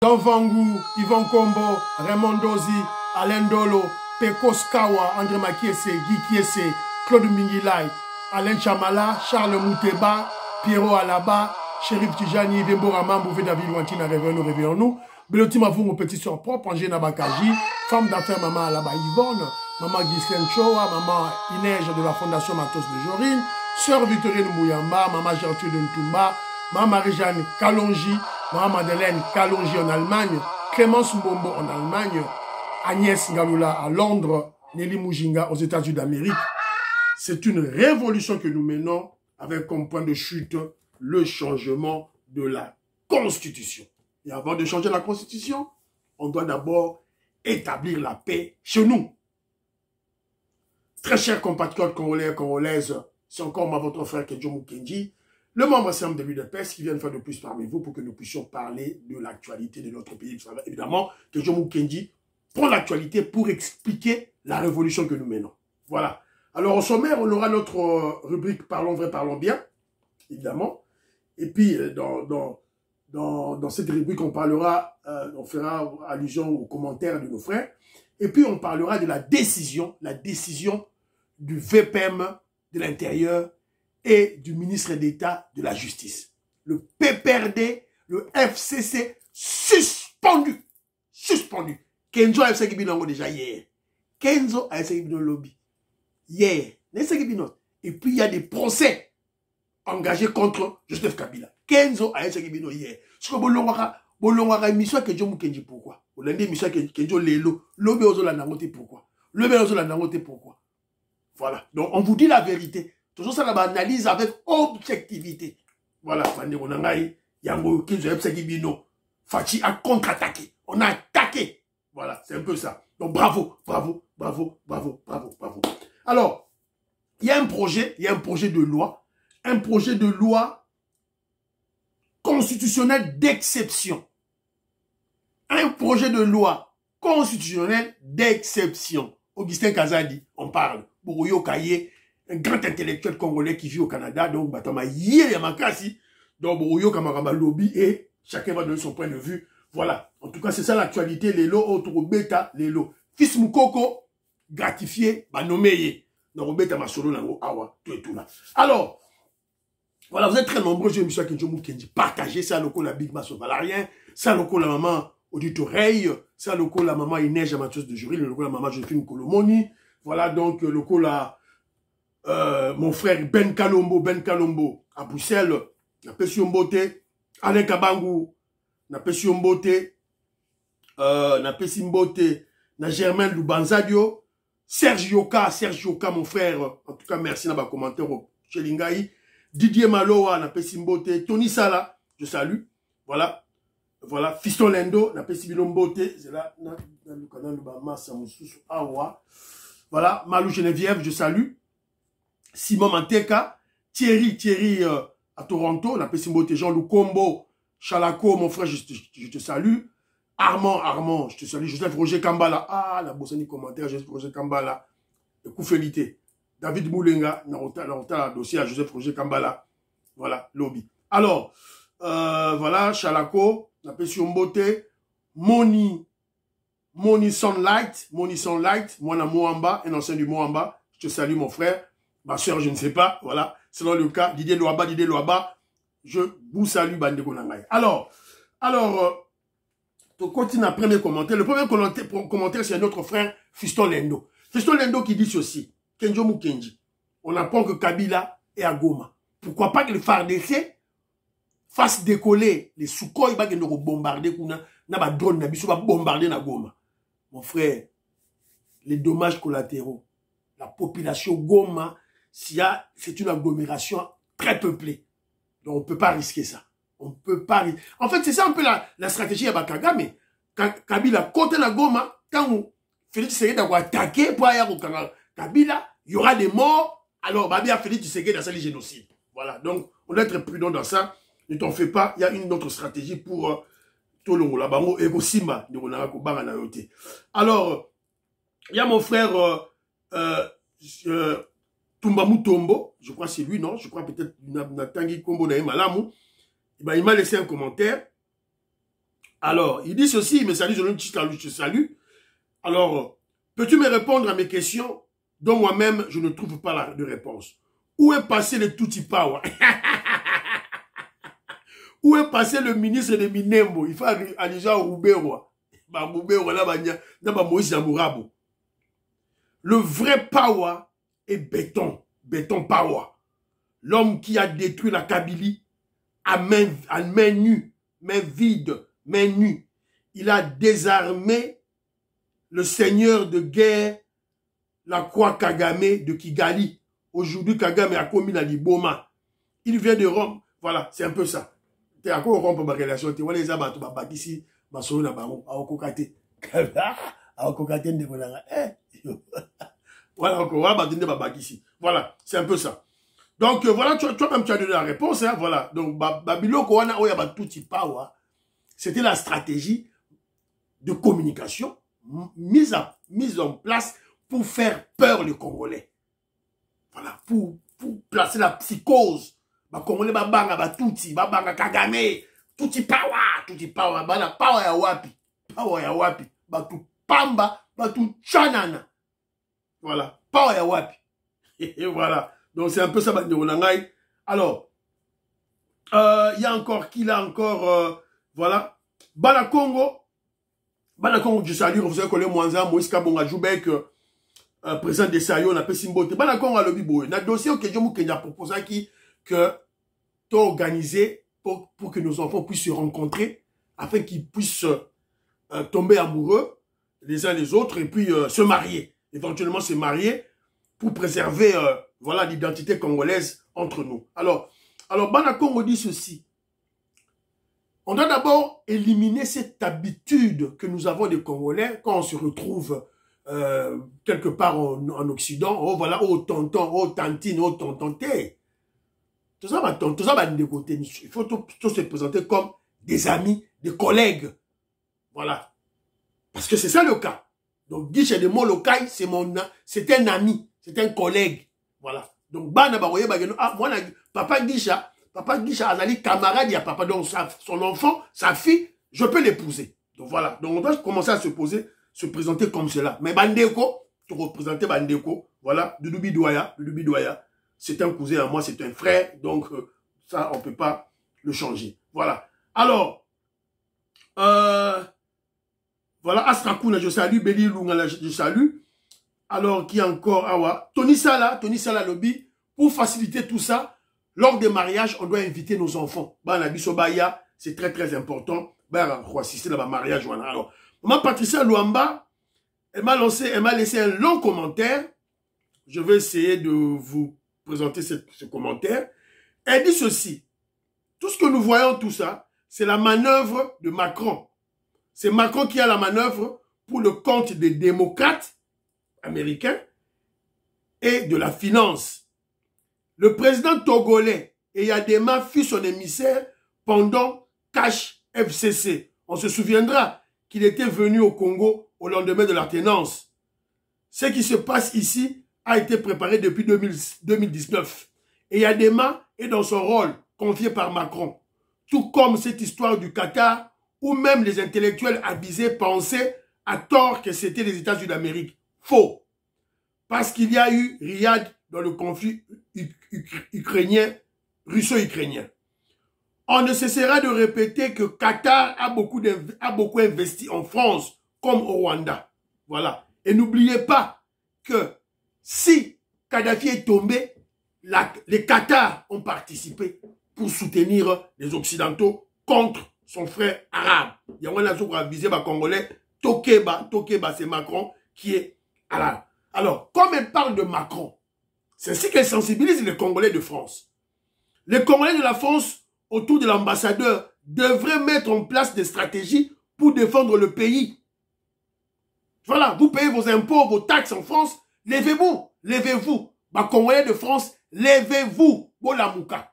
Jean Vangu, Yvan Kombo, Raymond Dozi, Alain Dolo, Pekos Kawa, André Makiese, Guy Kiese, Claude Mingilai, Alain Chamala, Charles Mouteba, Pierrot Alaba, Chérif Tijani, Debora Mambouvé, David Wantina, réveillons-nous. Beloti Mavou, petite soeur propre, Angéna Bakaji, femme d'affaires, maman Alaba Yvonne, maman Ghislaine Choa, maman Inège de la Fondation Matos de Jorine, sœur Victorine Mouyamba, maman Gertrude Ntumba, maman Marie-Jeanne Kalonji, maman Madeleine Kalonji en Allemagne, Clémence Mbombo en Allemagne, Agnès Ngaloula à Londres, Nelly Moujinga aux États-Unis d'Amérique. C'est une révolution que nous menons avec comme point de chute le changement de la Constitution. Et avant de changer la Constitution, on doit d'abord établir la paix chez nous. Très chers compatriotes congolais et congolaises, c'est encore moi, votre frère Kedjo Mukendi, le membre ensemble de l'UDPS qui vient de faire de plus parmi vous pour que nous puissions parler de l'actualité de notre pays. Évidemment, Kedjo Mukendi prend l'actualité pour expliquer la révolution que nous menons. Voilà. Alors au sommaire, on aura notre rubrique Parlons vrai, parlons bien, évidemment. Et puis, dans cette rubrique, on parlera, on fera allusion aux commentaires de nos frères. Et puis, on parlera de la décision du VPM de l'Intérieur et du ministre d'État de la Justice. Le PPRD, le FCC, suspendu. Suspendu. Kenzo a fait déjà hier. Kenzo a fait le lobby. Hier. Et puis, il y a des procès engagés contre Joseph Kabila. Kenzo a fait hier. Ce que bolongwaka émission que Kenzo Mukendi pourquoi? Olande émission que Kenzo lelo. Lobby ozola nangote pourquoi? Lobby ozola nangote pourquoi? Voilà. Donc, on vous dit la vérité. Toujours ça, on analyse avec objectivité. Voilà. Yango Kenzo a fait Fachi a contre-attaqué. On a attaqué. Voilà. C'est un peu ça. Donc, bravo, bravo, bravo, bravo, bravo, bravo. Alors, il y a un projet de loi constitutionnel d'exception. Un projet de loi constitutionnel d'exception. Augustin Kazadi, on parle. Bourouyo Kaye, un grand intellectuel congolais qui vit au Canada, donc Batama Yé Yamakasi, donc Bourouyo Kamaraba Lobby, et chacun va donner son point de vue. Voilà. En tout cas, c'est ça l'actualité. Les lots, autres bêta, les lots. Fils Moukoko, gratifié, nommé. Alors, voilà, vous êtes très nombreux, je me suis dit, partagez ça, le coup, la Big Mass Valarien, ça, le coup, la maman Auditoreille, ça, le coup, la maman Inège Mathieu de Jury, le coup, la maman Josephine Kolomoni, voilà, donc, le coup, la, mon frère Ben Kalombo, à Bruxelles, na Pession Beauté, Alain Kabangou, na Pession Beauté, na Pessim Beauté, na Germain Lubanzadio, Serge Yoka, mon frère, en tout cas, merci dans ma commentaire au Chelingaï. Didier Maloa, na Pessimbote. Tony Sala, je salue. Voilà. Voilà. Fiston Lendo, na Pessimbote. C'est là, dans le canal de Bamassa, Moussous, Awa. Voilà. Malou Geneviève, je salue. Simon Manteka. Thierry, à Toronto, na Pessimbote. Jean-Loup Combo, Chalako, mon frère, je te salue. Armand, je te salue. Joseph Roger Kambala. Ah, la bossani commentaire, Joseph Roger Kambala. Koufelité. David Moulenga, Narota, dossier à Joseph Roger Kambala. Voilà, lobby. Alors, voilà, Chalako, la Pession Beauté, Moni Sunlight, moi, Moamba, un ancien du Moamba. Je te salue, mon frère. Ma soeur, je ne sais pas. Voilà. Selon le cas, Didier Loaba, je vous salue, Bandeko Nangaï. Alors, on continue un premier commentaire. Le premier commentaire, c'est notre frère Fiston Lendo. Fiston Lendo qui dit ceci. Kenzo Mukendi. On apprend que Kabila est à Goma. Pourquoi pas que les FARDC fassent décoller les Sukhoi, bah, qu'ils nous bombarder, n'a drone, n'a pas bombarder na Goma. Mon frère, les dommages collatéraux, la population Goma, c'est une agglomération très peuplée. Donc on ne peut pas risquer ça. On peut pas. En fait, c'est ça un peu la stratégie à Bakaga, mais Kabila, côté la Goma, quand Félix Tshisekedi a attaqué pour aller au Kabila, il y aura des morts, alors bien Félix Tshisekedi dans le génocide. Voilà, donc on doit être prudent dans ça. Ne t'en fais pas, il y a une autre stratégie pour Tolongo, la bango, et Simba, de Ronarako Baranayote. Alors, il y a mon frère Tumbamu Tombo, je crois que c'est lui, non? Je crois peut-être Natangi Kombo Naï Malamou. Il m'a laissé un commentaire. Alors, il dit ceci, il me salue, je te salue. Alors, peux-tu me répondre à mes questions dont moi-même, je ne trouve pas de réponse? Où est passé le Tutipawa? Où est passé le ministre de Minembo? Il faut allusion au Roubero. Le vrai Pawa est béton. Béton Pawa. L'homme qui a détruit la Kabylie à main nue, main vide, main nue. Il a désarmé le seigneur de guerre, la croix Kagame de Kigali. Aujourd'hui, Kagame a commis la Liboma. Il vient de Rome. Voilà, c'est un peu ça. Tu as encore rompre ma relation. Tu vois les amis, tu vas bâtir ici, ma soeur là-bas, à Okokate. À Okokate, voilà, encore, voilà, voilà, c'est un peu ça. Donc, voilà, toi-même, tu as donné la réponse, hein, voilà. Donc, Babiloko, c'était la stratégie de communication mise en place pour faire peur les Congolais. Voilà, pour placer la psychose. Les Congolais, babanga, Tutsi, babanga, Kagame, Tutsi Pawa, bana, Pawa ya wapi, batu Pamba, batu Chanana. Voilà, Pawa ya wapi. Et voilà. Donc, c'est un peu ça, Banderonangai. Alors, il y a encore, qui l'a encore, voilà. Bana Congo, je salue, vous savez, Colé Mwanza, Moïse Kabonga Joubek, président de Sayo, on appelle Simbote. Bana Congo a le biboé. Dans le dossier que Djomou Kenya propose que tu organisé pour que nos enfants puissent se rencontrer, afin qu'ils puissent tomber amoureux les uns les autres et puis se marier. Éventuellement se marier pour préserver voilà l'identité congolaise entre nous. Alors Bana Congo dit ceci. On doit d'abord éliminer cette habitude que nous avons des Congolais quand on se retrouve quelque part en Occident. Oh voilà, oh tonton, oh tantine, oh tontonté. Tout ça, de côté. Il faut tous se présenter comme des amis, des collègues. Voilà. Parce que c'est ça le cas. Donc, Guiche de Molokai, c'est un ami, c'est un collègue. Voilà. Donc, Bana Baroye Bageno, ah, moi, Papa Guicha Azali, camarade, il y a papa, donc son enfant, sa fille, je peux l'épouser. Donc, voilà. Donc, on doit commencer à se présenter comme cela. Mais Bandeko, tu représentes Bandeko, voilà, Doudoubi Douaya, c'est un cousin à moi, c'est un frère, donc, ça, on ne peut pas le changer. Voilà. Alors, voilà, Astrakuna, je salue, Beli Lungala, je salue. Alors, qui encore, Awa, Tony Sala Lobby, pour faciliter tout ça, lors des mariages, on doit inviter nos enfants. Banabisobaya, c'est très très important. Pour assister à mariage. Alors, maman Patricia Luamba, elle m'a laissé un long commentaire. Je vais essayer de vous présenter ce commentaire. Elle dit ceci. Tout ce que nous voyons, tout ça, c'est la manœuvre de Macron. C'est Macron qui a la manœuvre pour le compte des démocrates américains et de la finance. Le président togolais Eyadema fut son émissaire pendant Cash FCC. On se souviendra qu'il était venu au Congo au lendemain de la tenance. Ce qui se passe ici a été préparé depuis 2019. Eyadema est dans son rôle confié par Macron. Tout comme cette histoire du Qatar où même les intellectuels avisés pensaient à tort que c'était les États-Unis d'Amérique. Faux. Parce qu'il y a eu Riyad dans le conflit ukrainien, russo-ukrainien. On ne cessera de répéter que Qatar a beaucoup investi en France comme au Rwanda. Voilà. Et n'oubliez pas que si Kadhafi est tombé, les Qatars ont participé pour soutenir les Occidentaux contre son frère arabe. Il y a un visé les Congolais, Tokeba, c'est Macron qui est arabe. Alors, comme elle parle de Macron, c'est ainsi qu'elle sensibilise les Congolais de France. Les Congolais de la France, autour de l'ambassadeur, devraient mettre en place des stratégies pour défendre le pays. Voilà, vous payez vos impôts, vos taxes en France, levez-vous, levez-vous. Congolais de France, levez-vous. Bolamouka.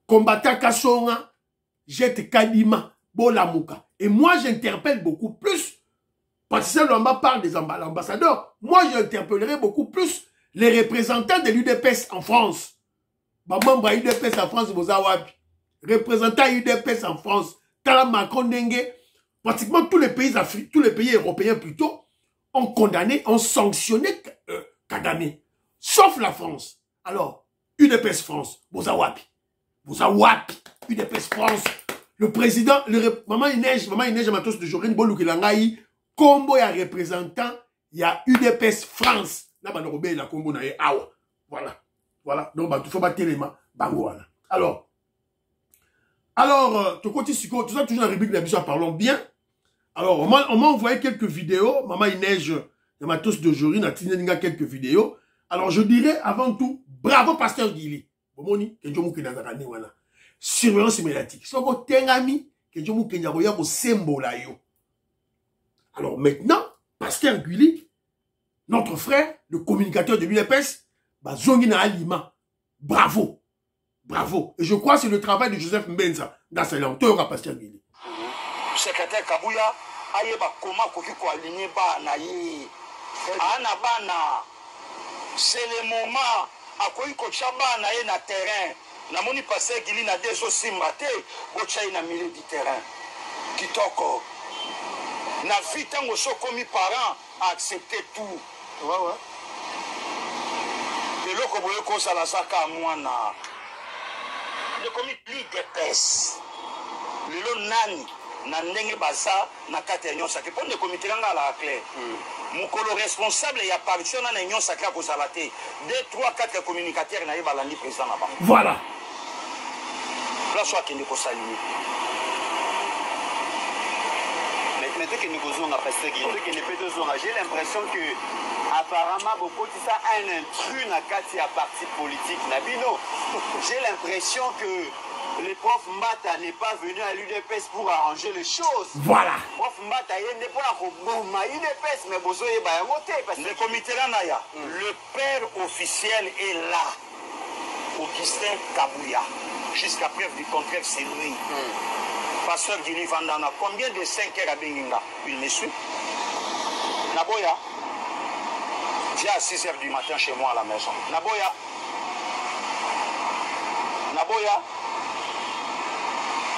Combattant Kassonga, jette Kadima, Bolamouka. Et moi, j'interpelle beaucoup plus. Parce que l'on parle des ambassadeurs. Moi, j'interpellerai beaucoup plus les représentants de l'UDPS en France. Membre UDPS en France, vous avez représentant UDPS en France. Tala Macron Dengue, pratiquement tous les pays européens plutôt, ont condamné, ont sanctionné Kagame. Sauf la France. Alors, UDPS France, Bozawapi. Bozawapi, UDPS France. Le président, Maman Inège, Matos de Jorine Bolukilangaï, combo ya représentant, il y a UDPS France. Là, bah, le la combo na awa. Voilà. Voilà. Donc, bah, il faut battre les mains. Voilà. Alors, tu continues, tout ça, toujours dans la rubrique d'habitude, parlons bien. Alors, on m'a envoyé quelques vidéos. Maman Inège, Matos de Jorine a tiré quelques vidéos. Alors, je dirais avant tout, bravo, pasteur Guili. Bomoni, Kenjomu Kenazakane, voilà. Surveillance médiatique. Si on tengami, Kenjomu Kenyaroya au symbole yo. Alors, maintenant, pasteur Guili, notre frère, le communicateur de l'UDPS, Zongina Alima. Bravo. Bravo. Et je crois que c'est le travail de Joseph Mbenza dans sa langue. Toi, pasteur Guili. Secrétaire Kabouya, ayeba comment koki ko aligner ba na yi. Ana bana. C'est le moment à quoi il y a na terrain. Na moni passé Guili na des aussi maté, bocha na milieu du terrain. Kitoko. Na vite ngo so komi parents a accepté tout. Ouais. De loko boye ko sala saka mwana. Le komi l'UDPS. Le nani na ndenge baza na kati ya nyonsa ke ponde comité nga la clair. Mukolo responsable ya partition na union sacrée à Kozalate 2 3 4 communicateurs na balandi président na ba. Voilà. Place wa kende ko saluer. Maintenant que nous faisons j'ai l'impression que apparemment beaucoup de ça un intrus na kati ya parti politique na bino. J'ai l'impression que le prof Mbata n'est pas venu à l'UDPS pour arranger les choses. Voilà. Prof Mbata n'est pas là l'UDPS, mais vous avez voté. Le comité Lanaya, le père officiel est là. Augustin Kabouya. Jusqu'à preuve du contraire, c'est lui. Pasteur Guili Vandana, combien de 5 heures à Benginga? Il me suit. Naboya, viens à 6 heures du matin chez moi à la maison. Naboya.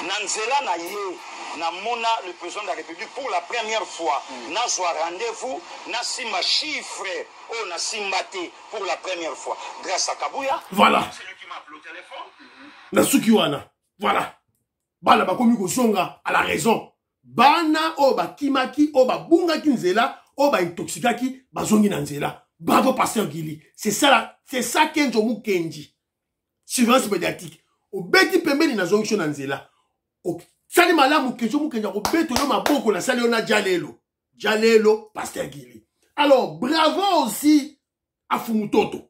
Nanzela na ye, na mona le président de la République pour la première fois. Na soit rendez-vous, na sima chiffre, oh na simbate pour la première fois. Grâce à Kabouya. Voilà. C'est lui qui m'a appelé au téléphone. Na sukiwana. Voilà. Bana bakomi ko songa à la raison. Bana o ba kimaki o ba bunga kinzela o ba intoxikaki bazongi na nzela. Bravo pasteur Guili. C'est ça Kenjo Mukenji. Surveillance médiatique. Au beti pembeni na zongi na nzela. O sali malamu Kenjo Mukenji ko beto yo maboko na sali ona Jalelo pasteur Guili. Alors bravo aussi à Fumutoto.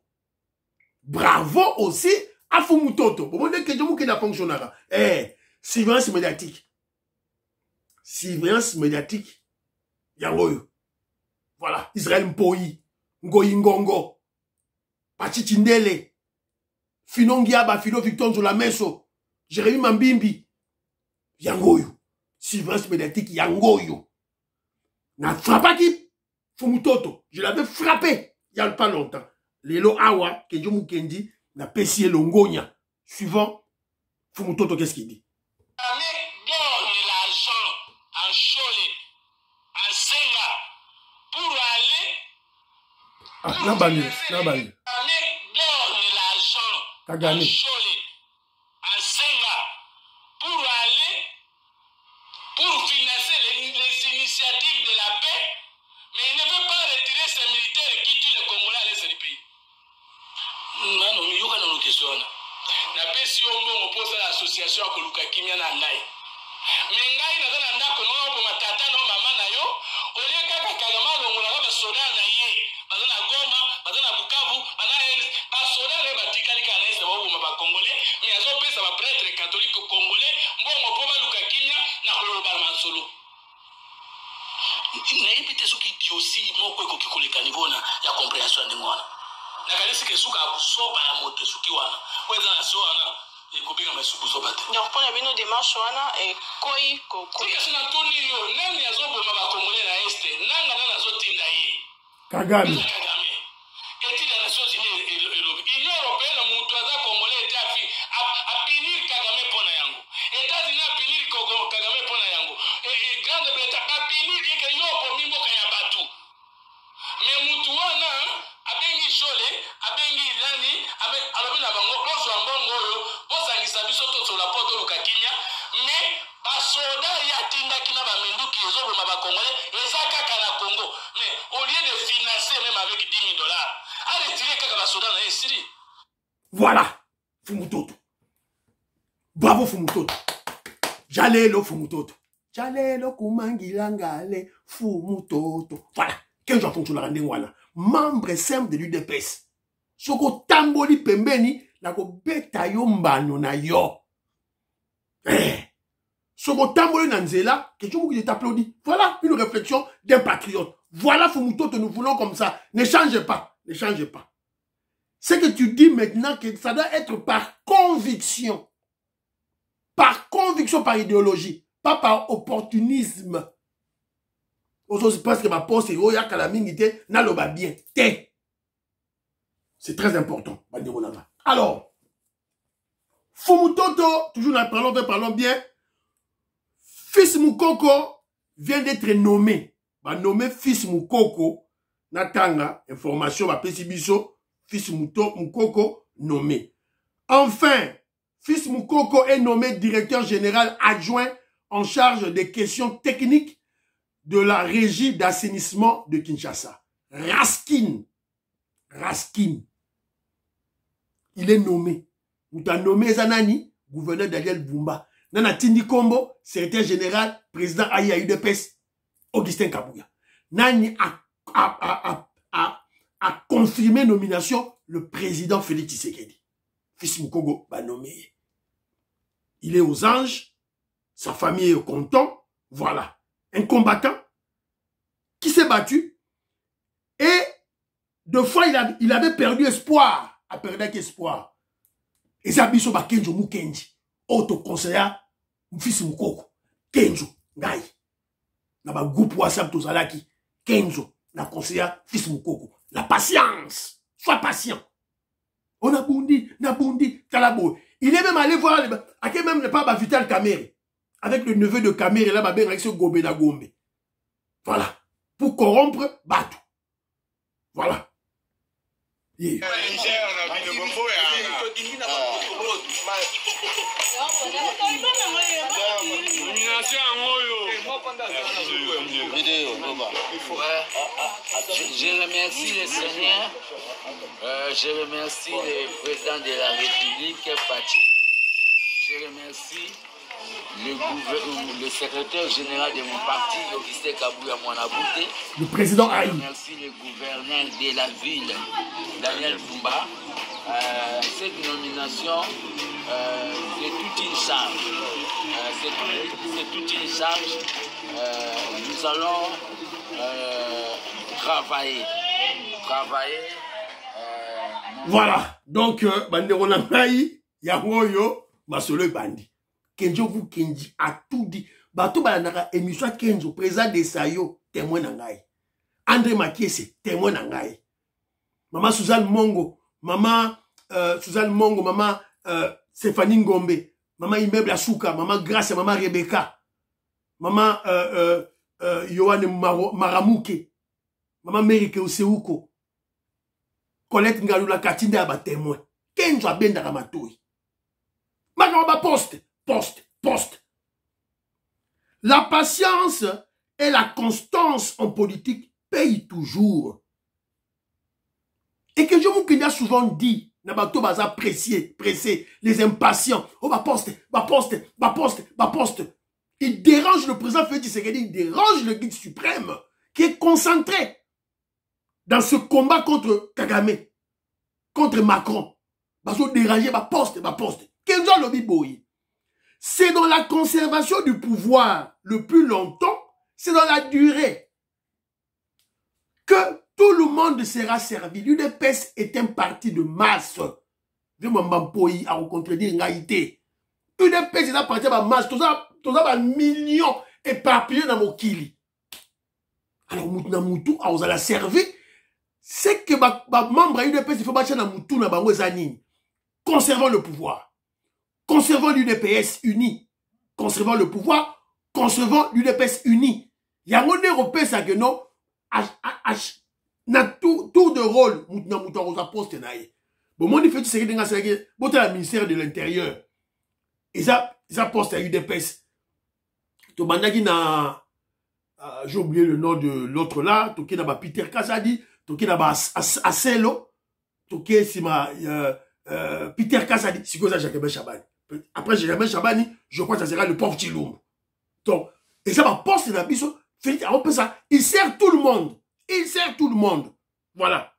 Bravo aussi à Fumutoto. Bon de Kenjo Mukenji fonctionnera. Surveillance médiatique. Surveillance médiatique. Yangoyo. Voilà. Israël Mpoyi. Ngoyi Ngongo. Pachichindele. Finongiaba, Fino Victor Zolameso. Jérémy Mambimbi. Yangoyo. Surveillance médiatique. Yangoyo. Na frappaki. Fumutoto. Je l'avais frappé. Il n'y a pas longtemps. Lelo Awa. Kenjo Mukendi. Na Pessie Longonia. Suivant. Fumutoto, qu'est-ce qu'il dit? Donne l'argent en Cholé, en Senga, pour aller. Nabali. Donne l'argent en Cholé, en Senga, pour aller, pour financer les initiatives de la paix, mais il ne veut pas retirer ses militaires qui tuent les Congolais à l'est du pays. Non, il y a une question. Na pesi ombongo posa l'association ya koluka kimia na ngai. Mais ngai na na ndako no ko matata no mama na yo, ole kaka kagama longola ba soda na ye, bazana Goma, bazana Bukavu, ba soda le batikali kana ese ba congolais, mais azo pesa ba prêtre catholique congolais, mbongo po ba luka kimia na koloba masolo. Na yipite soki aussi moko ko kikoleka nivona ya compréhension de ngwana. Na kanisi ke suka abusoba ya moto suki wana. Weza na so wana ekobika masuku soba te. Donc pour la bino démarche wana et koi koko. Sika sina toni yo nani azoboma ba congolais na este nanga nana zotinda ye. Kagame. Eti la Nations Unies Union européenne mutu aza congolais eti afi a punir Kagame pona yango. États-Unis a punir Kagame pona de l'État, papini, bien que yo, pour mimbo kayabatu. Mais Moutouana, abengi chole, abengi lani, abengi na bango, bozo ambongo yo, boza ngisabiso to sur la porte de Kakinya, mais basoda ya tinda kina ba menduki ezo ba bakongolais, ezaka kala Congo. Mais au lieu de financer même avec $10,000, à retirer kaka basoda na Syrie. Voilà, Fumutoto. Bravo Fumutoto. Jalelo Fumutoto. Jalelo kumangilangale Fumutoto. Voilà. Quel jour fonctionne la rendez voilà. Membre simple de l'UDPS. Soko tamboli pembeni na ko beta yo mbano na yo. Soko tamboli na nzela, que tu t'applaudis. Voilà une réflexion d'un patriote. Voilà Fumutoto, nous voulons comme ça. Ne changez pas. Ne changez pas. C'est que tu dis maintenant que ça doit être par conviction. Par conviction, par idéologie. Pas par opportunisme. C'est parce que ma poste est oya kalamingite naloba bien. C'est très important. Alors, Fumutoto, toujours parlons bien. Fils Moukoko vient d'être nommé. Nommé Fils Moukoko. Natanga, information, Pesibiso. Fils Moukoko nommé. Enfin, Fils Moukoko est nommé directeur général adjoint en charge des questions techniques de la régie d'assainissement de Kinshasa. Raskin. Il est nommé. Vous t'as nommé Zanani, gouverneur Daniel Bumba. Nana Tindi Kombo, secrétaire général, président Aïa UDPS, Augustin Kabouya. Nani a confirmé nomination le président Félix Tshisekedi. Fils Moukoko va nommer. Il est aux anges, sa famille est content, voilà. Un combattant qui s'est battu et deux fois il avait perdu espoir, a perdu espoir. Et ça biso ba Kenzo Mukendi, auto-conseiller Fils Moukoko, Kenzo, Ngai. Na ba groupe WhatsApp tozalaki, Kenzo, na conseiller Fils Moukoko. La patience, sois patient. On a bondi, talabo. Il est même allé voir, à quel même pas Vital Kamere, avec le neveu de Kamere, là, avec ce Gombe na Gombe. Voilà. Pour corrompre Batou. Voilà. Yeah. Je remercie le Seigneur, je remercie le président de la République, Pachi, je remercie le secrétaire général de mon parti, Augustin Kabouya Mwanabouté, le président Aïe. Je remercie le gouverneur de la ville, Daniel Bumba. Cette nomination, c'est toute une charge. C'est toute une charge. Nous allons travailler. Voilà. Donc, Bandero Nangaï, Yahoyo, Masolo Bandi. Kenjo vous Kenji a tout dit. Bato Balanaka, émission Kenjo, président de Sayo, témoin Nangaï. André Makiese, témoin Nangaï. Maman Suzanne Mongo, maman maman Stéphanie Ngombe, maman Immeuble Asuka, maman Grace, maman Rebecca, maman Yohane Maramouke, maman Merike Oseuko, Colette Ngalula Katinda aba témoin. Kenzo abenda kamatoi. Makamba poste. La patience et la constance en politique payent toujours. Et que je vous a souvent dit, Nabato baza pressé, les impatients. Oh, ma poste. Il dérange le président Félix Tshisekedi, il dérange le guide suprême, qui est concentré dans ce combat contre Kagame, contre Macron. Bazo déranger ma poste. Kenzo lobi boy. C'est dans la conservation du pouvoir le plus longtemps, c'est dans la durée que tout le monde sera servi. L'UDPS est un parti de masse. Je m'embampoui à contredire Ngaïté. L'UDPS est un parti de masse. Tout ça va millions éparpillés dans mon kili. Alors, Moutou, on va la servir. C'est que membre de l'UDPS, il faut battre dans Moutou, dans Bangouezanine. Conservons le pouvoir. Conservons l'UDPS uni. Conservons le pouvoir. concevant l'UDPS uni. Il y a un européen ça que non, na tour de rôle, na mouton poste naïe. Bon, moi, il fait c'est que bon, la ministère de l'Intérieur. Et ça poste à l'UDPS. To bandaki na, j'ai oublié le nom de l'autre là, toki na ba Peter Kazadi, toki na ba Aselo, toki si ma Peter Kazadi, c'est quoi ça Jacques Chabani. Après Jacques Chabani, je crois que ça sera le pauvre Chiloum. Donc, et ça va poste na biso, ça, il sert tout le monde. Il sert tout le monde. Voilà.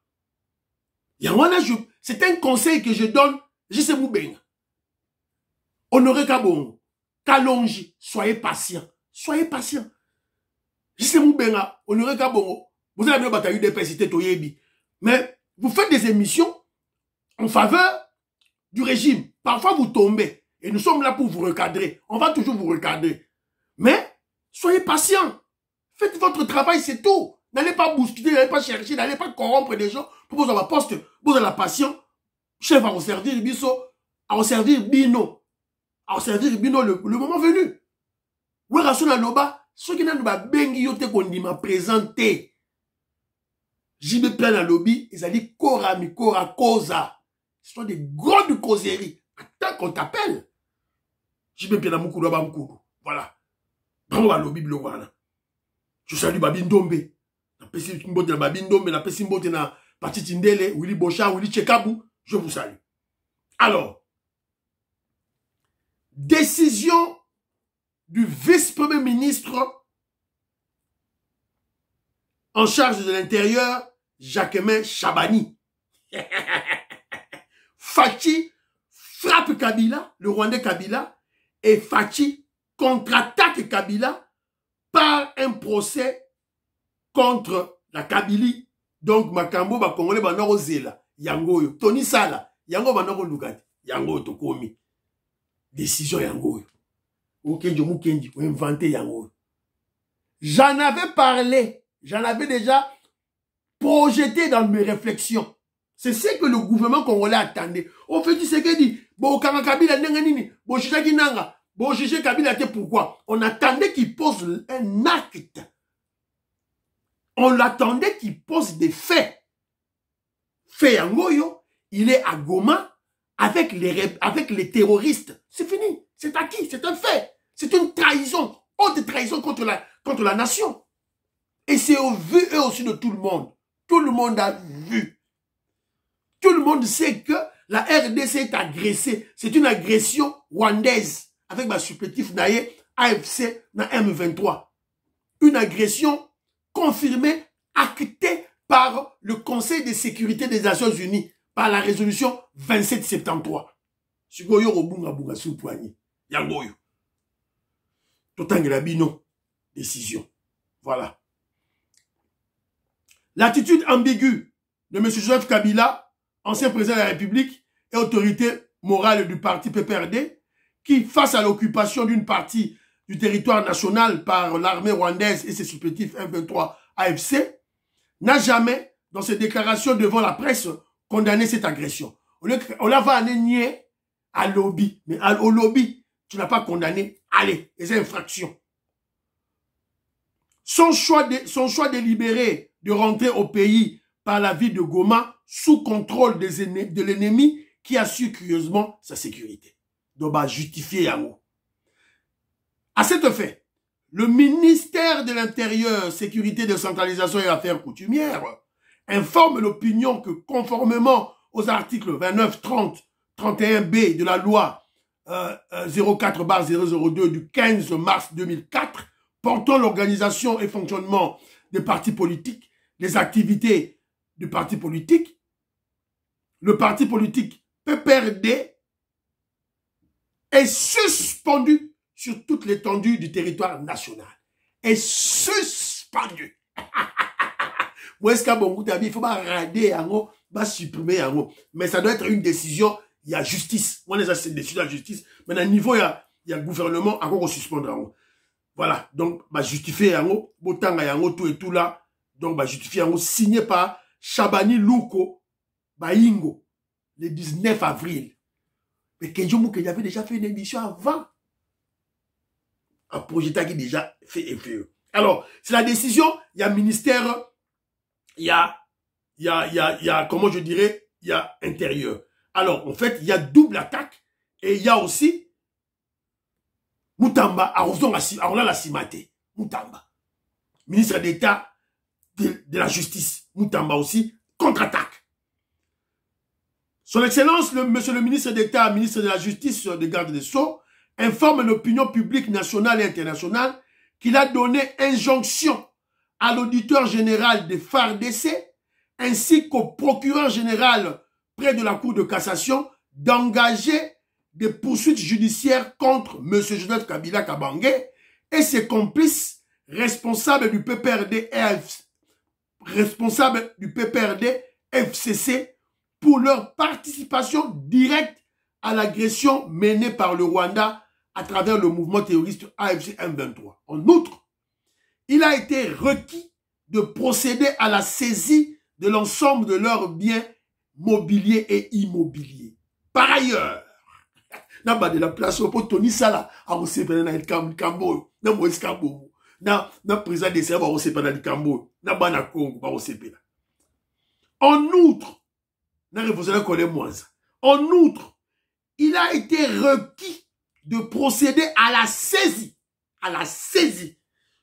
C'est un conseil que je donne, je sais vous bien. Honoré Kabon, Kalonji, soyez patient. Soyez patient. Je sais vous bien, Honoré Kabon, vous avez bien bataille des PCT Toyebi. Mais vous faites des émissions en faveur du régime. Parfois vous tombez. Et nous sommes là pour vous recadrer. On va toujours vous recadrer. Mais, soyez patient. Faites votre travail, c'est tout. N'allez pas bousculer, n'allez pas chercher, n'allez pas corrompre des gens pour vous avoir poste. Vous avez la passion. Chef à vous servir, biso, à vous servir bino. À vous servir bino le moment venu. Ouais, Rassouna Loba, ceux qui n'ont pas bengi yote qu'on dit m'a présenté. J'y me plains dans le lobby, ils ont dit Kora mi Kora Koza. Ce sont des grandes causeries. Attends qu'on t'appelle. J'y me plains dans Moukoudou Bamkoudou. Voilà. Bravo à lobby bleu. Je salue Babindombe. La pesi mbote na Babindombe, la pesi mbote na Pati Tindele, Willy Bocha, Willy Tchekabou. Je vous salue. Alors, décision du vice-premier ministre en charge de l'intérieur, Jacquemin Chabani. Fachi frappe Kabila, le Rwandais Kabila, et Fachi contre-attaque Kabila par un procès contre la Kabylie. Donc, Makambo, Congolais, Banoro Zela, Yangoyo, Tony Sala, Yango Banoro Lugati, Yango Tokomi. Décision Yangoyo. Ok, je m'en kendi, vous inventez Yangoyo. J'en avais parlé, j'en avais déjà projeté dans mes réflexions. C'est ce que le gouvernement congolais attendait. On fait du ce qu'il dit. Bon, Kabila Nenganini, bon, Chichaki Nanga, bon, Chiché Kabila, pourquoi? On attendait qu'il pose un acte. On l'attendait qu'il pose des faits. Fait Yangoyo, il est à Goma avec les terroristes. C'est fini. C'est acquis. C'est un fait. C'est une trahison. Haute trahison contre la nation. Et c'est au vu et au su de tout le monde. Tout le monde a vu. Tout le monde sait que la RDC est agressée. C'est une agression rwandaise. Avec ma supplétif naïe AFC na M23. Une agression confirmée, actée par le Conseil de sécurité des Nations Unies, par la résolution 2773. Sugoyo Robunga Bunga Soupouani. Yangoyo. Totangrabino. Décision. Voilà. L'attitude ambiguë de M. Joseph Kabila, ancien président de la République et autorité morale du parti PPRD, qui, face à l'occupation d'une partie du territoire national par l'armée rwandaise et ses supplétifs M23 AFC, n'a jamais, dans ses déclarations devant la presse, condamné cette agression. On la va nier à lobby. Mais au lobby, tu n'as pas condamné. Allez, c'est infraction. Son choix délibéré de rentrer au pays par la ville de Goma sous contrôle de l'ennemi qui assure curieusement sa sécurité. Donc, bah, justifier Yango. À cet effet, le ministère de l'Intérieur, Sécurité, Décentralisation et Affaires coutumières informe l'opinion que conformément aux articles 29, 30, 31B de la loi 04/002 du 15 mars 2004 portant l'organisation et fonctionnement des partis politiques, les activités du parti politique, le parti politique PPRD est suspendu sur toute l'étendue du territoire national. Est suspendu. Où est-ce qu'il faut rader, supprimer, mais ça doit être une décision, il y a justice. On est cette décision de la justice, mais à un niveau, il y a le gouvernement, encore on suspendra. Voilà, donc, justifier, tout et tout là, donc, justifier, signé par Chabani Louko, Ingo, le 19 avril. Mais Kenjo Mouké avait déjà fait une émission avant. un projet qui est déjà fait effet. Alors, c'est la décision, il y a ministère, il y a, comment je dirais, il y a intérieur. Alors, en fait, il y a double attaque et il y a aussi Moutamba, Arola la Simate, Moutamba, ministre d'État de la Justice, Moutamba aussi, contre-attaque. Son Excellence, Monsieur le ministre d'État, ministre de la Justice, de Garde des Sceaux, informe l'opinion publique nationale et internationale qu'il a donné injonction à l'auditeur général de FARDC ainsi qu'au procureur général près de la Cour de cassation d'engager des poursuites judiciaires contre M. Joseph Kabila Kabange et ses complices responsables du PPRD FCC pour leur participation directe à l'agression menée par le Rwanda à travers le mouvement terroriste AFC M23. En outre, il a été requis de procéder à la saisie de l'ensemble de leurs biens mobiliers et immobiliers. Par ailleurs, na ba de la place pour Tony Sala a aussi na el Cambo na Moïse Cambo na président de Serba aussi na Cambo na bana Congo ba aussi. En outre, na révolutionnaire collé Moise. En outre, il a été requis de procéder à la saisie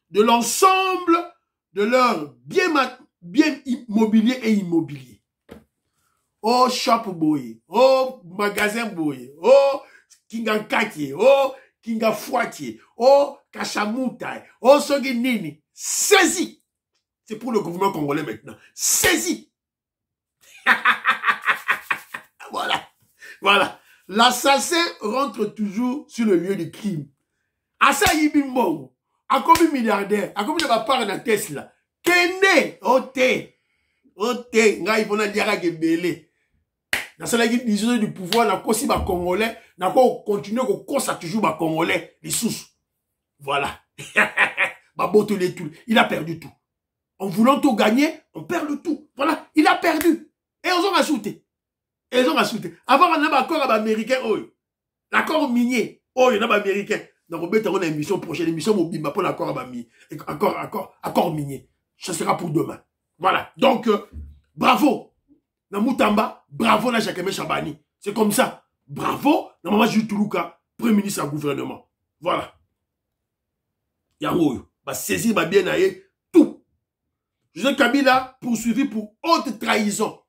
de l'ensemble de leurs biens immobiliers et immobiliers. Oh shop boy, oh magasin boy, oh Kinga Kaki, oh Kinga Fouatier, oh Kachamutai, oh Soginini, saisi. C'est pour le gouvernement congolais maintenant. Saisi. Voilà. L'assassin rentre toujours sur le lieu du crime. Asa Yibimbo, a combien milliardaire, a combien de ma part dans Tesla. Kende, ote, nga Yvona Diara Gebele. Dans cette vision du pouvoir, na kosi ba Congolais, na ko continuer ko kosa toujours ba Congolais, les sous. Voilà. Baboto les tout. Il a perdu tout. En voulant tout gagner, on perd le tout. Voilà. Il a perdu. Et ils ont ajouté. Avant, on a un accord avec l'Américain. L'accord minier. Il y a un Américain. Donc, on a une émission prochaine, émission mobile, pour l'accord avec accord minier. Ça sera pour demain. Voilà. Donc, bravo. Na Moutamba, bravo na Jacques Chabani. C'est comme ça. Bravo na Maman Jules Toulouka, Premier ministre du gouvernement. Voilà. Yango, va saisir ma bien aïe tout. Joseph Kabila poursuivi pour haute trahison.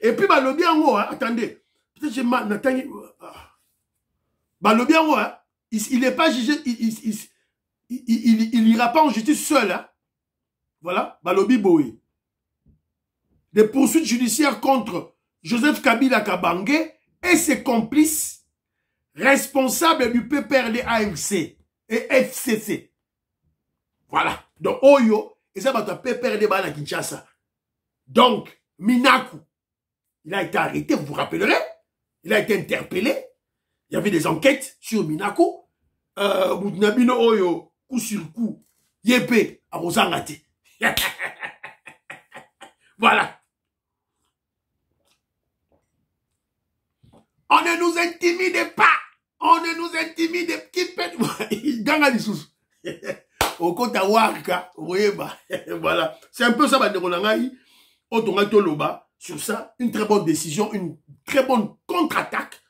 Et puis balobi yango, attendez. Peut-être j'ai mal n'attendez. Balobi yango, il n'est pas jugé, il ira pas en justice seul. Hein. Voilà, balobi boy. Des poursuites judiciaires contre Joseph Kabila Kabange et ses complices responsables du PPRD AFC et FCC. Voilà. Donc, Oyo, et ça va être PPRD Bana Kinshasa. Donc, Minaku, il a été arrêté, vous vous rappellerez. Il a été interpellé. Il y avait des enquêtes sur Minaku. Boudnabino Oyo, coup sur coup, Yépé, à Rosangate. Voilà. On ne nous intimide pas. On ne nous intimide qui peut. Il gagne les sous. Au côté à Warka, voilà. C'est un peu ça, sur ça, une très bonne décision, une très bonne contre-attaque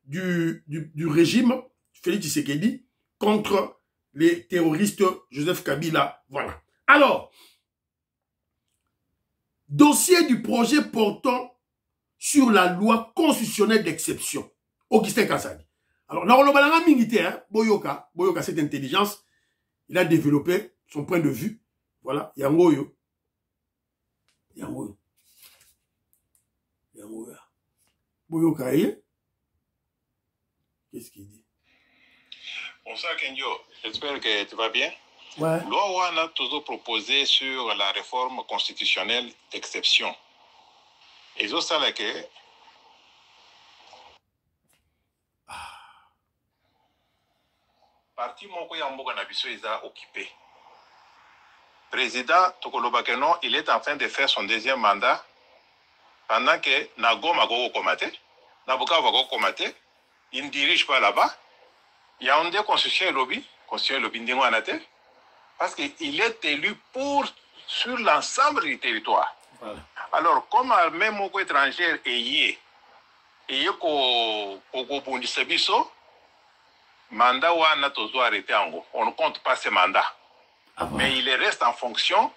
du régime Félix Tshisekedi contre les terroristes Joseph Kabila. Voilà. Alors, dossier du projet portant sur la loi constitutionnelle d'exception. Augustin Kassadi. Alors, Boyoka, cette intelligence, il a développé son point de vue. Voilà, Yangoyo. Boyoka, qu'est-ce qu'il dit? Bonsoir Kenjo, j'espère que tu vas bien. Ouais. Loi on a toujours proposé sur la réforme constitutionnelle d'exception. Et ça là que parti moko ya mboka na biso est occupé. Président Tokolobakeno, il est en train de faire son deuxième mandat pendant que Nagoma Gogo Komate, Naboka va Komate, il ne dirige pas là-bas. Il y a un des constitution lobby ndengwanate, parce qu'il est élu sur l'ensemble du territoire. Voilà. Alors, comme même au étranger et ko mandat wana tozo arrêté ango. On ne compte pas ces mandats. Ah bon. Mais il reste en fonction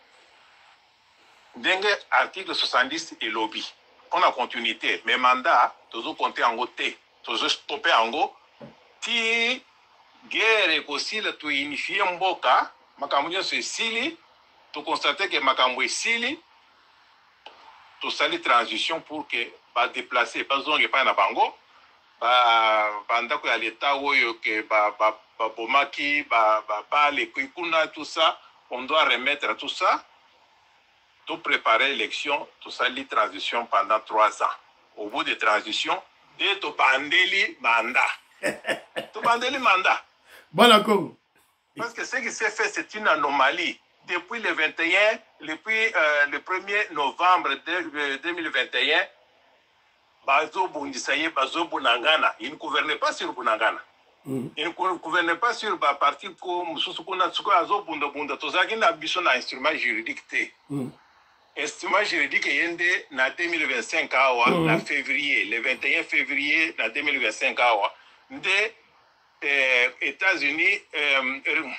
d'un article 70 et lobby. On a continuité. Mais mandat, tozo compter ango te. Tozo stopper ango. Ti guerre aussi le to unifier mboka. Makambo se sili. To constater que makambo est sili. To sali transition pour que ba déplacer. Pas zonge pas na bango. Bandako ya l'État oyo que bomaki les kuikuna tout ça, on doit remettre tout ça, tout préparer l'élection, tout ça les transition pendant 3 ans. Au bout des transitions, dès to bandeli mandat. To bandeli mandat. Bon d'accord. Parce que ce qui s'est fait, c'est une anomalie. Depuis le 21, depuis le 1er novembre 2021, Bazo Bundisaye, Bazo Bunangana, il ne gouvernait pas sur Bunangana. Il ne gouvernait pas sur le parti comme Susukuna Tsuko Azo Bunda Bunda. Tozaki n'a besoin d'un instrument juridique. Instrument juridique est en 2025 en février, le 21 février 2025 des États-Unis,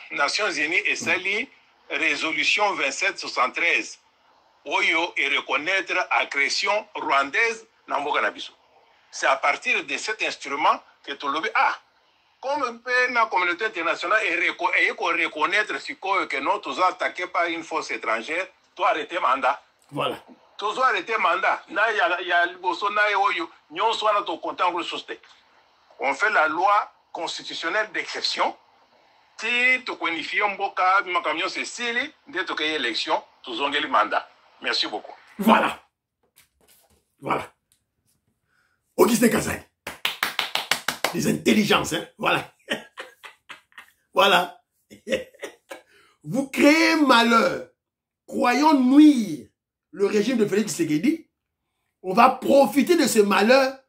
Nations Unies et sali résolution 2773 Oyo et reconnaître l'agression rwandaise. C'est à partir de cet instrument que tout le monde comme la communauté internationale et reconnaître que nous tous attaqués par une force étrangère, tu arrêter mandat. Voilà. Tu dois arrêter mandat. On fait la loi constitutionnelle d'exception. Si tu qualifies un boka, ma camion c'est sili, dès que tu as élection, tu as le mandat. Merci beaucoup. Voilà. Voilà. Augustin Kazadi. Des intelligences, hein. Voilà. Voilà. Vous créez malheur, croyant nuire le régime de Félix Tshisekedi. On va profiter de ce malheur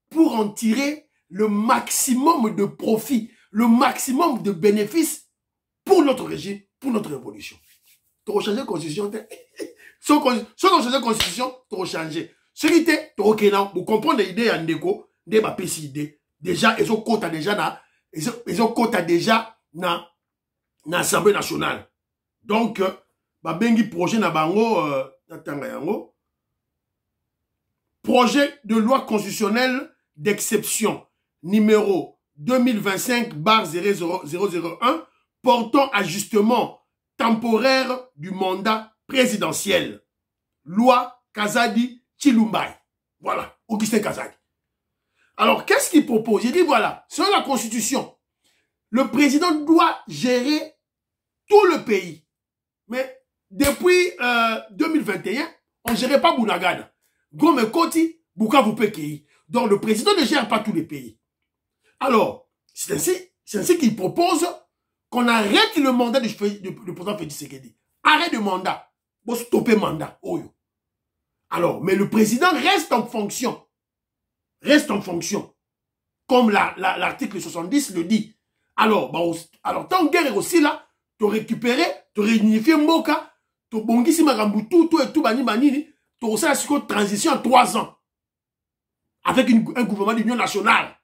pour en tirer le maximum de profit, le maximum de bénéfices pour notre régime, pour notre révolution. Tu vas changer la constitution. Si on change la constitution, tu vas changer. Ce qui était, vous comprenez l'idée en déco, des bapési idées. Déjà, ils ont quota déjà dans l'Assemblée nationale. Donc, bengi projet na bango, projet de loi constitutionnelle d'exception numéro 2025/0001 portant ajustement temporaire du mandat présidentiel. Loi Kazadi Chilumbai. Voilà, Augustin Kazadi. Alors, qu'est-ce qu'il propose? Il dit, voilà, selon la Constitution, le président doit gérer tout le pays. Mais depuis 2021, on ne gérait pas Bunagana. Gome Koti, Bukavu Pekei. Donc, le président ne gère pas tous les pays. Alors, c'est ainsi qu'il propose qu'on arrête le mandat du président Félix Tshisekedi. Arrête de mandat. Pour stopper le mandat. Alors, mais le président reste en fonction. Reste en fonction. Comme l'article 70 le dit. Alors, tant guerre aussi là, tu récupéré, tu réunifié Mboka, tu bongisi Magambutu, tout bani banini, tu as aussi la transition en 3 ans. Avec un gouvernement d'union nationale.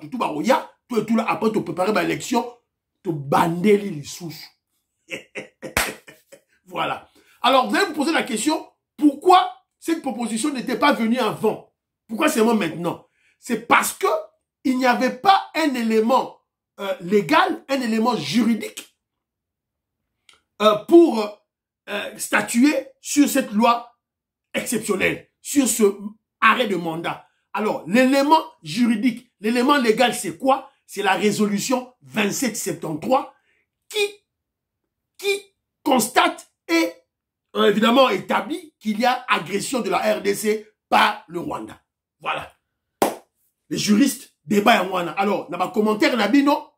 Tout baroya, tout là, après tu préparer l'élection, tu bandeli les sous. Voilà. Alors, vous allez vous poser la question, pourquoi cette proposition n'était pas venue avant? Pourquoi seulement maintenant? C'est parce que il n'y avait pas un élément légal, un élément juridique pour statuer sur cette loi exceptionnelle, sur ce arrêt de mandat. Alors, l'élément juridique, l'élément légal, c'est quoi? C'est la résolution 2773 qui constate et évidemment établit qu'il y a agression de la RDC par le Rwanda. Voilà. Les juristes débat en Rwanda. Alors, dans ma commentaire Nabino,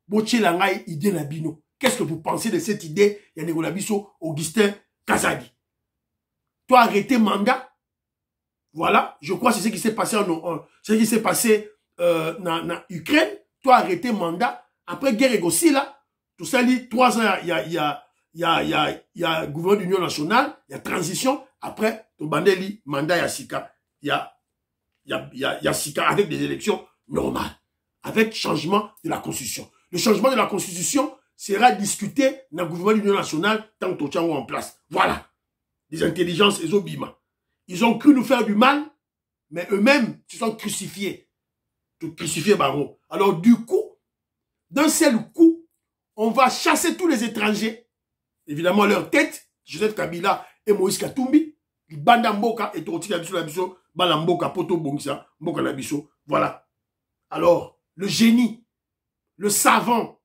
Bochelangai idée Nabino. Qu'est-ce que vous pensez de cette idée? Yannick Olabiso, Augustin Kazadi. Toi, arrêter mandat. Voilà. Je crois que c'est ce qui s'est passé ce qui s'est passé en Ukraine. toi arrêté mandat, après guerre égossi là, tout ça, 3 ans, il y a gouvernement d'union nationale, il y a transition, après, ton bandeli, mandat, il y a Sika, il y a Sika avec des élections normales, avec changement de la constitution. Le changement de la constitution sera discuté dans le gouvernement d'union nationale tant que Tchango en place. Voilà. Les intelligences, les obima. Ils ont cru nous faire du mal, mais eux-mêmes se sont crucifiés. Crucifiés, Baro. Alors, du coup, d'un seul coup, on va chasser tous les étrangers. Évidemment, leur tête, Joseph Kabila et Moïse Katumbi, Banda Mboka et Toti Labiso, Bala Mboka, Poto Bongsa, Mboka Labiso. Voilà. Alors, le génie, le savant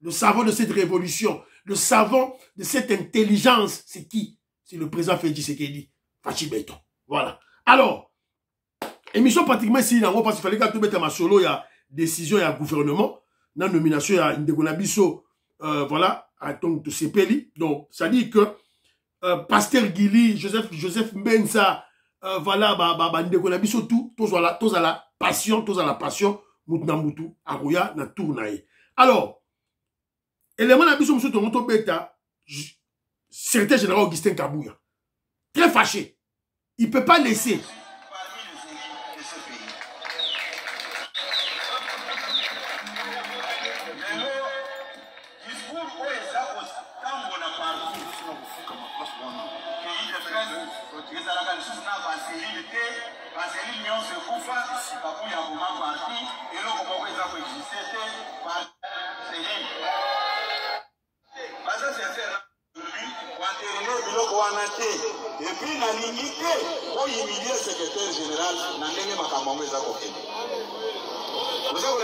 de cette révolution, le savant de cette intelligence, c'est qui? C'est le président Félix Tshisekedi. Fachi Beton. Voilà. Alors, émission pratiquement ici, parce qu'il fallait que tout mettre ma solo, il y a décision, il y a gouvernement, dans la nomination, il y a Ndegonabiso, voilà, à ton CPLI. Donc, ça dit que Pasteur Guili, Joseph Mbenza, voilà, Ndegonabiso, tous à la passion, Moutnamutu, Arouya, na tournaï. Alors, élément d'abiso, monsieur Toronto Beta, secrétaire général Augustin Kabouya, très fâché. Il ne peut pas laisser. Et puis, la limité, pour humilier le secrétaire général, n'a pas de vous avez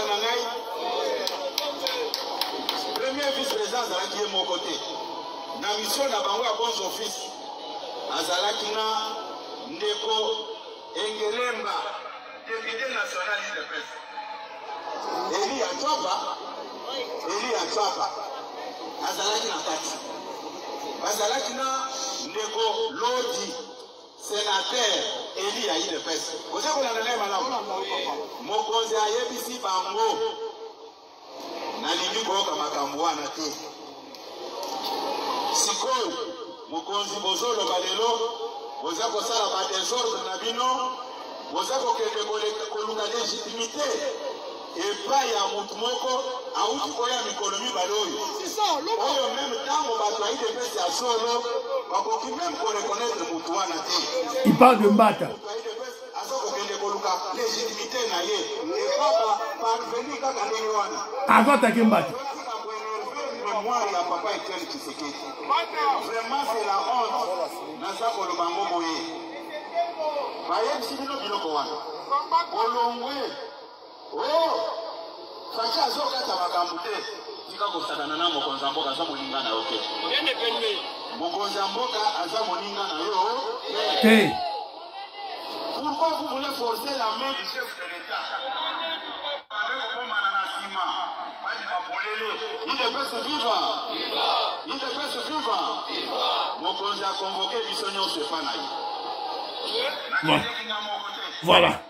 premier vice-président, Zalaki est mon côté. La mission n'a pas à bon office. Azalaki na Ndeko Engelemba, député nationaliste de presse. Eli Achapa, Azalaki na Kati. Azalaki na Ndeko Lodi, sénateur Eli Aïe de presse. Vous savez qu'on a donné madame Mokonzi Ayebisi Bango. Nalingi Boka Makambuana te. Sikoyo, Mokonzi Bozolo Balelo, Boza Kosala Badesordre Nabino, Boza Kokeke Koluka légitimité. Et pas ya Moutumoko, Aouti Koya Mikolomi Baloyo. C'est ça, l'eau. Même temps, on va travailler des fesses à solo, on peut même reconnaître Moutouana te. Il parle de Mbata. Légitimité naïe. Et papa, parvenir quand on est loin. Avant d'attaquer Mbata. Mémoire à papa Etienne Tshisekedi. Vraiment, c'est la honte. Nasa Kolobango Moye. Baye Sibino Biloko Wana. Olongwe. Oh! Fachi Azoka Tabakamute. Tika Kostakana na Mokonzi Mboka Aza Moninga na Oke. Mokonzi Mboka Aza Moninga na Yo. Hey! Pourquoi vous voulez forcer la main du chef de l'État? Il devait se vivre. Il devait se vivre. Mon conseil a convoqué Bissognon Stéphane. Voilà.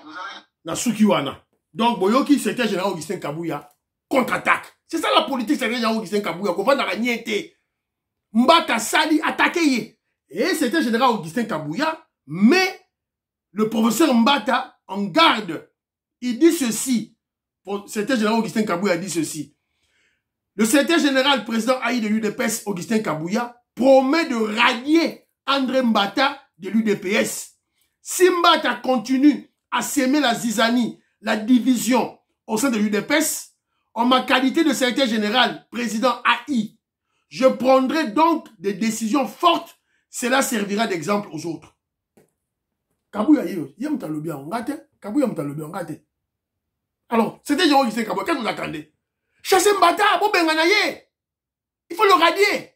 Nasukiwana. Donc, Boyoki, c'était général Augustin Kabouya. Contre-attaque. C'est ça la politique, c'est général Augustin Kabouya. Qu'on va dans la niente. Mbata Sali attaqué. Et c'était général Augustin Kabouya. Mais le professeur Mbata, en garde, il dit ceci. Le secrétaire général Augustin Kabouya dit ceci. Le secrétaire général président Haï de l'UDPS, Augustin Kabouya, promet de radier André Mbata de l'UDPS. Si Mbata continue à s'aimer la zizanie, la division au sein de l'UDPS, en ma qualité de secrétaire général président Haï, je prendrai donc des décisions fortes. Cela servira d'exemple aux autres. Kabouya, yem talobi en gâte. Kabouya mtalobi en gâte. Alors, c'était Jean Augustin Kabouya. Qu'est-ce que vous attendez? Chasser Mbata, bon benganaye. Il faut le radier.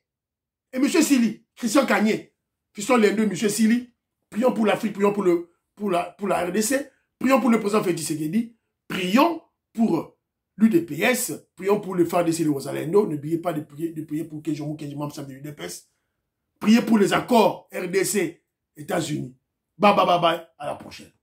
Et M. Sili, Christian Kanye, fiston les deux, M. Sili, prions pour l'Afrique, prions pour la RDC, prions pour le président Félix Tshisekedi, prions pour l'UDPS, prions pour le phare de Sili Rosalendo, n'oubliez pas de prier pour que Jomou Kenji membre de l'UDPS, priez pour les accords RDC, États-Unis. Bye bye bye bye, à la prochaine.